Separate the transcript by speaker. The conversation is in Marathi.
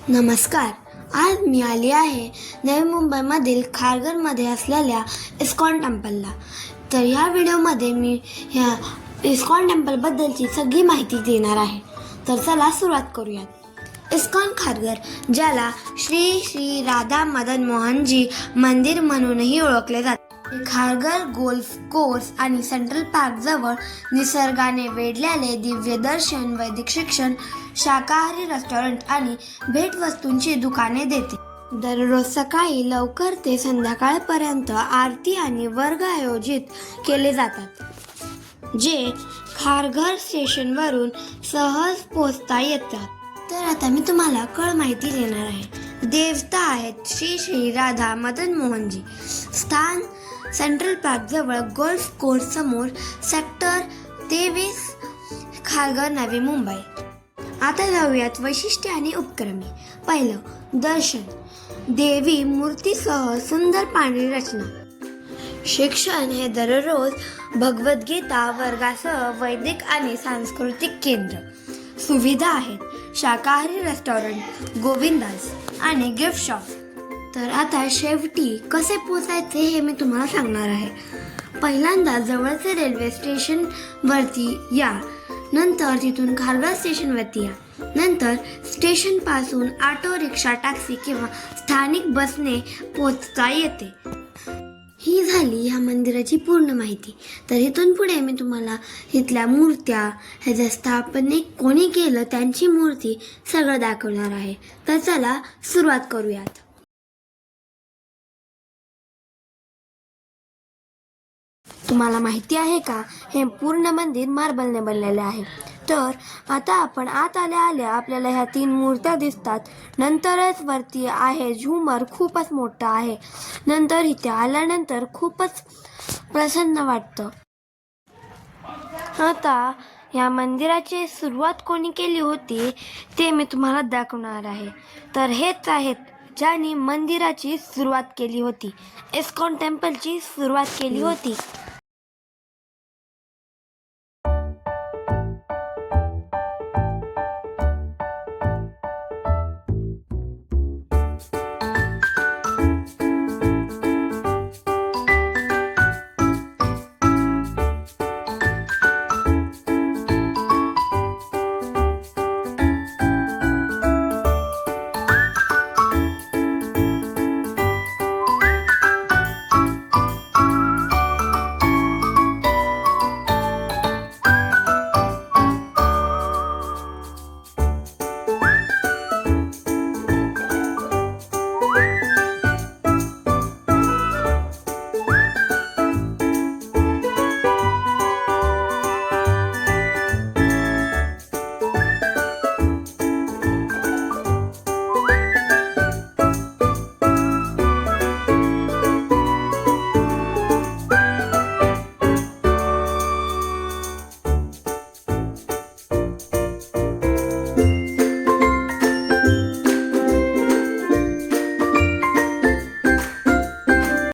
Speaker 1: नमस्कार. आज मी आली आहे नवी मुंबईमधील खारघरमध्ये असलेल्या इस्कॉन टेम्पलला. तर ह्या व्हिडिओमध्ये मी ह्या इस्कॉन टेम्पलबद्दलची सगळी माहिती देणार आहे. तर चला सुरुवात करूयात. इस्कॉन खारघर, ज्याला श्री श्री राधा मदन मोहनजी मंदिर म्हणूनही ओळखले जाते, खारघर गोल्फ कोर्स आणि सेंट्रल पार्क जवळ निसर्गाने वेढलेले दिव्य दर्शन, वैदिक शिक्षण, शाकाहारी रेस्टॉरंट आणि भेटवस्तूंची दुकाने देते. दररोज सकाळी लवकर ते संध्याकाळपर्यंत आरती आणि वर्ग आयोजित केले जातात, जे खारघर स्टेशनवरून सहज पोहोचता येतात. तर आता मी तुम्हाला माहिती देणार आहे. देवता आहेत श्री श्री राधा मदन मोहनजी. स्थान सेंट्रल पार्क जवळ गोल्फ कोर्स समोर, सेक्टर 23, खारघर, नवी मुंबई. आता जाऊयात वैशिष्ट्ये आणि उपक्रमे. पहिलं, दर्शन. देवी मूर्तीसह सुंदर पांढरी रचना. शिक्षण हे दररोज भगवद्गीता वर्गासह वैदिक आणि सांस्कृतिक केंद्र. सुविधा आहेत शाकाहारी रेस्टॉरंट, गोविंदास आणि गिफ्ट शॉप. तर आता शेवटी कसे पोचायचे हे मी तुम्हाला सांगणार आहे. पहिल्यांदा जवळचे रेल्वे स्टेशनवरती या, नंतर तिथून खारघर स्टेशनवरती या, नंतर स्टेशनपासून ऑटो रिक्षा, टॅक्सी किंवा स्थानिक बसने पोचता येते. ही झाली ह्या मंदिराची पूर्ण माहिती. तर इथून पुढे मी तुम्हाला इथल्या मूर्त्या, ह्याच्या स्थापने कोणी केलं, त्यांची मूर्ती सगळं दाखवणार आहे. तर चला सुरुवात करूयात. तुम्हाला माहिती आहे का, हे पूर्ण मंदिर मार्बलने बनलेले आहे. तर आता आपण आत आल्या आपल्याला ह्या 3 मूर्त्या दिसतात. नंतरच वरती आहे झुमर, खूपच मोठं आहे. नंतर इथे आल्यानंतर खूपच प्रसन्न वाटतं. आता या मंदिराची सुरुवात कोणी केली होती ते मी तुम्हाला दाखवणार आहे. तर हेच आहेत ज्यांनी मंदिराची सुरुवात केली होती, इस्कॉन टेम्पलची सुरुवात केली होती.